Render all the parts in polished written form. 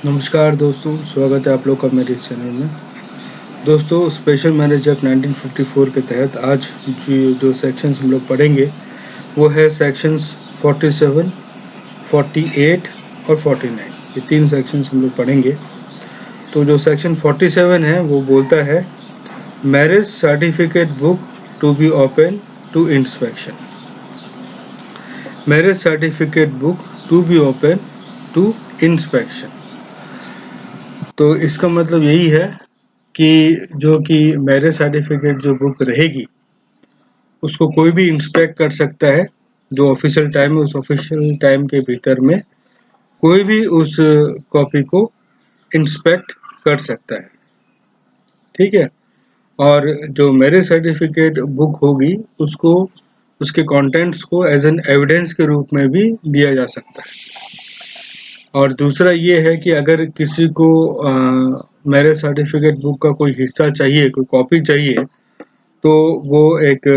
नमस्कार दोस्तों, स्वागत है आप लोग का मेरे इस चैनल में। दोस्तों, स्पेशल मैरिज एक्ट 1954 के तहत आज जो सेक्शंस हम लोग पढ़ेंगे वो है सेक्शंस 47, 48 और 49। ये 3 सेक्शंस हम लोग पढ़ेंगे। तो जो सेक्शन 47 है वो बोलता है marriage certificate book to be open to inspection. Marriage certificate book to be open to inspection. तो इसका मतलब यही है कि मैरिज सर्टिफिकेट जो बुक रहेगी उसको कोई भी इंस्पेक्ट कर सकता है। जो ऑफिशियल टाइम है उस ऑफिशियल टाइम के भीतर में कोई भी उस कॉपी को इंस्पेक्ट कर सकता है, ठीक है। और जो मैरिज सर्टिफिकेट बुक होगी उसको उसके कंटेंट्स को एज एन एविडेंस के रूप में भी दिया जा सकता है। और दूसरा ये है कि अगर किसी को मैरिज सर्टिफिकेट बुक का कोई हिस्सा चाहिए, कोई कॉपी चाहिए, तो वो एक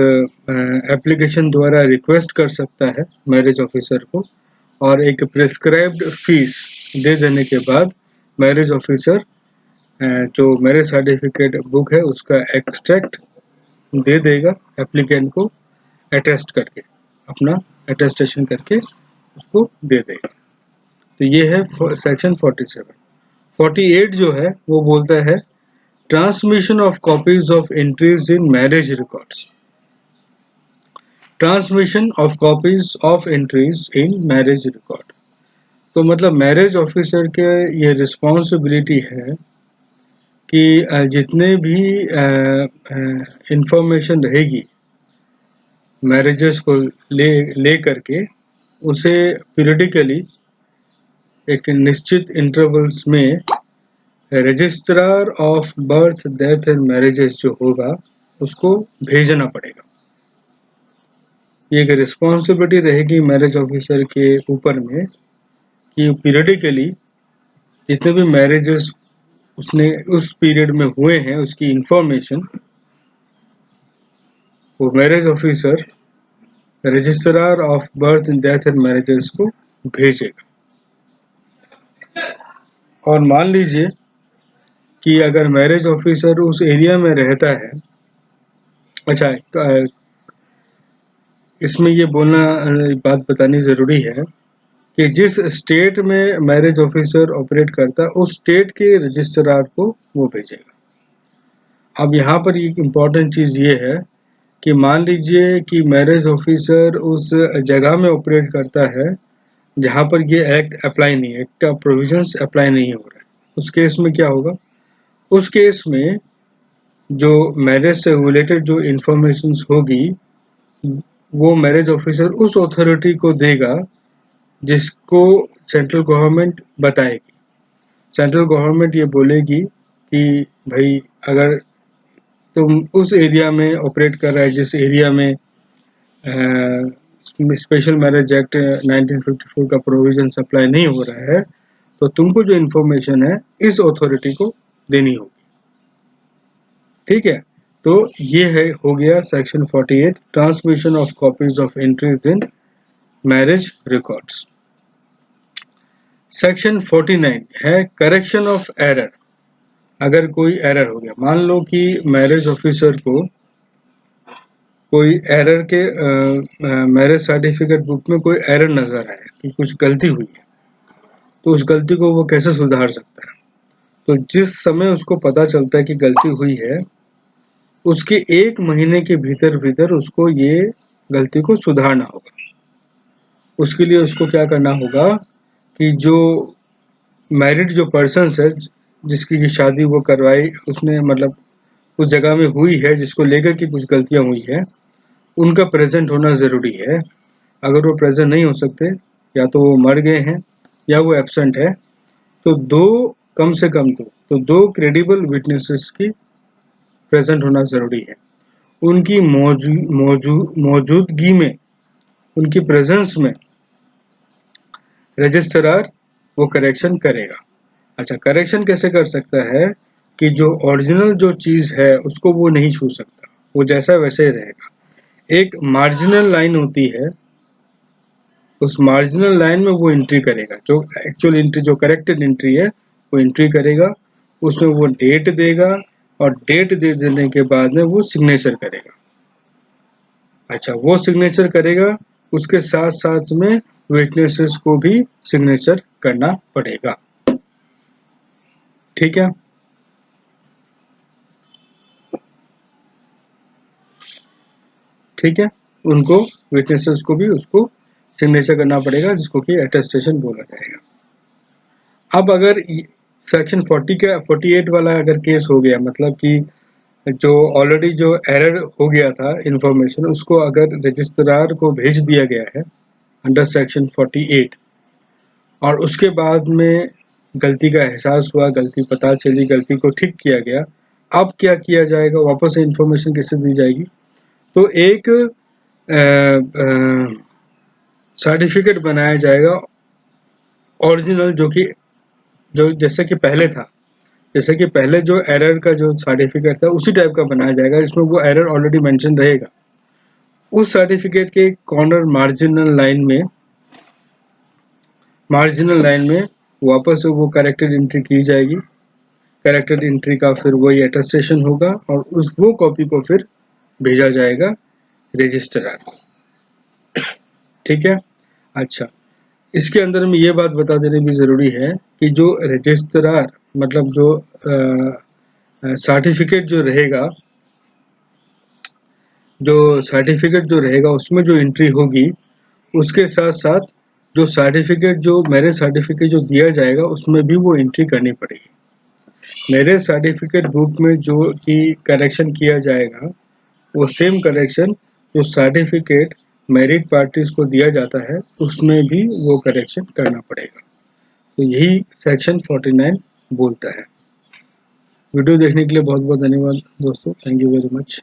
एप्लीकेशन द्वारा रिक्वेस्ट कर सकता है मैरिज ऑफिसर को, और एक प्रिस्क्राइब्ड फीस दे देने के बाद मैरिज ऑफिसर जो मैरिज सर्टिफिकेट बुक है उसका एक्सट्रैक्ट दे देगा एप्लीकेंट को, अटेस्ट करके, अपना अटेस्टेशन करके उसको दे देगा। तो ये है सेक्शन 47। 48 जो है वो बोलता है transmission of copies of entries in marriage records. Transmission of copies of entries in marriage record. तो मतलब मैरिज ऑफिसर के ये रिस्पॉन्सिबिलिटी है कि जितने भी इंफॉर्मेशन रहेगी मैरिजेस को ले करके उसे पीरियडिकली एक निश्चित इंटरवल्स में registrar of birth, death and marriages जो होगा उसको भेजना पड़ेगा। ये एक रिस्पॉन्सिबिलिटी रहेगी मैरिज ऑफिसर के ऊपर में कि पीरियडिकली जितने भी मैरिजेस उसने उस पीरियड में हुए हैं उसकी इंफॉर्मेशन वो marriage officer registrar of birth, death and marriages को भेजेगा। और मान लीजिए कि अगर मैरिज ऑफिसर उस एरिया में रहता है, अच्छा इसमें ये बोलना बात बतानी ज़रूरी है कि जिस स्टेट में मैरिज ऑफिसर ऑपरेट करता है उस स्टेट के रजिस्ट्रार को वो भेजेगा। अब यहाँ पर एक इम्पॉर्टेंट चीज़ ये है कि मान लीजिए कि मैरिज ऑफिसर उस जगह में ऑपरेट करता है जहाँ पर ये एक्ट अप्लाई नहीं है, एक्ट का प्रोविजंस अप्लाई नहीं हो रहा है। उस केस में क्या होगा? उस केस में जो मैरिज से रिलेटेड जो इंफॉर्मेशंस होगी वो मैरिज ऑफिसर उस अथॉरिटी को देगा जिसको सेंट्रल गवर्नमेंट बताएगी। सेंट्रल गवर्नमेंट ये बोलेगी कि भाई अगर तुम उस एरिया में ऑपरेट कर रहा है जिस एरिया में स्पेशल मैरिज एक्ट 1954 का प्रोविजन अप्लाई नहीं हो रहा है तो तुमको जो इन्फॉर्मेशन है इस अथॉरिटी को देनी होगी, ठीक है। तो ये है हो गया section 48 transmission of copies of entries in marriage records. Section 49 है करेक्शन ऑफ एरर। अगर कोई एरर हो गया, मान लो कि मैरिज ऑफिसर को कोई एरर के मैरिज सर्टिफिकेट बुक में कोई एरर नजर आया कि कुछ गलती हुई है, तो उस गलती को वो कैसे सुधार सकता है? तो जिस समय उसको पता चलता है कि गलती हुई है उसके 1 महीने के भीतर भीतर उसको ये गलती को सुधारना होगा। उसके लिए उसको क्या करना होगा कि जो मैरिड जो पर्सन है जिसकी शादी वो करवाई उसने, मतलब उस जगह में हुई है जिसको लेकर के कुछ गलतियां हुई है, उनका प्रेजेंट होना ज़रूरी है। अगर वो प्रेजेंट नहीं हो सकते, या तो वो मर गए हैं या वो एब्सेंट है, तो कम से कम दो क्रेडिबल विटनेसेस की प्रेजेंट होना ज़रूरी है। उनकी मौजूदगी में, उनकी प्रेजेंस में रजिस्ट्रार वो करेक्शन करेगा। अच्छा, करेक्शन कैसे कर सकता है कि जो ओरिजिनल जो चीज़ है उसको वो नहीं छू सकता, वो जैसा वैसे ही रहेगा। एक मार्जिनल लाइन होती है, उस मार्जिनल लाइन में वो एंट्री करेगा, जो एक्चुअल एंट्री, जो करेक्टेड एंट्री है वो एंट्री करेगा, उसमें वो डेट देगा और डेट दे देने के बाद में वो सिग्नेचर करेगा। अच्छा, वो सिग्नेचर करेगा, उसके साथ साथ में विटनेसेस को भी सिग्नेचर करना पड़ेगा। ठीक है, ठीक है, उनको विटनेसेस को भी उसको सिग्नेचर करना पड़ेगा, जिसको कि अटेस्टेशन बोला जाएगा। अब अगर सेक्शन 40 का 48 वाला अगर केस हो गया, मतलब कि जो ऑलरेडी जो एरर हो गया था इंफॉर्मेशन, उसको अगर रजिस्ट्रार को भेज दिया गया है अंडर सेक्शन 48 और उसके बाद में गलती का एहसास हुआ, गलती पता चली, गलती को ठीक किया गया, अब क्या किया जाएगा, वापस से इंफॉर्मेशन कैसे दी जाएगी? तो एक सर्टिफिकेट बनाया जाएगा ओरिजिनल, जो कि जो जैसे कि पहले था, जैसे कि पहले जो एरर का जो सर्टिफिकेट था उसी टाइप का बनाया जाएगा, जिसमें वो एरर ऑलरेडी मेंशन रहेगा। उस सर्टिफिकेट के कॉर्नर मार्जिनल लाइन में वापस से वो करेक्टेड एंट्री की जाएगी। करेक्टेड एंट्री का फिर वही अटेस्टेशन होगा और वो कॉपी को फिर भेजा जाएगा रजिस्ट्रार को। ठीक है, अच्छा, इसके अंदर में ये बात बता देने भी ज़रूरी है कि जो रजिस्ट्रार, मतलब जो सर्टिफिकेट जो रहेगा उसमें जो एंट्री होगी, उसके साथ साथ जो सर्टिफिकेट, जो मैरिज सर्टिफिकेट जो दिया जाएगा, उसमें भी वो एंट्री करनी पड़ेगी। मैरिज सर्टिफिकेट बुक में जो कि करेक्शन किया जाएगा, वो सेम करेक्शन जो सर्टिफिकेट मैरिड पार्टीज को दिया जाता है, उसमें भी वो करेक्शन करना पड़ेगा। तो यही सेक्शन 49 बोलता है। वीडियो देखने के लिए बहुत बहुत धन्यवाद दोस्तों, थैंक यू वेरी मच।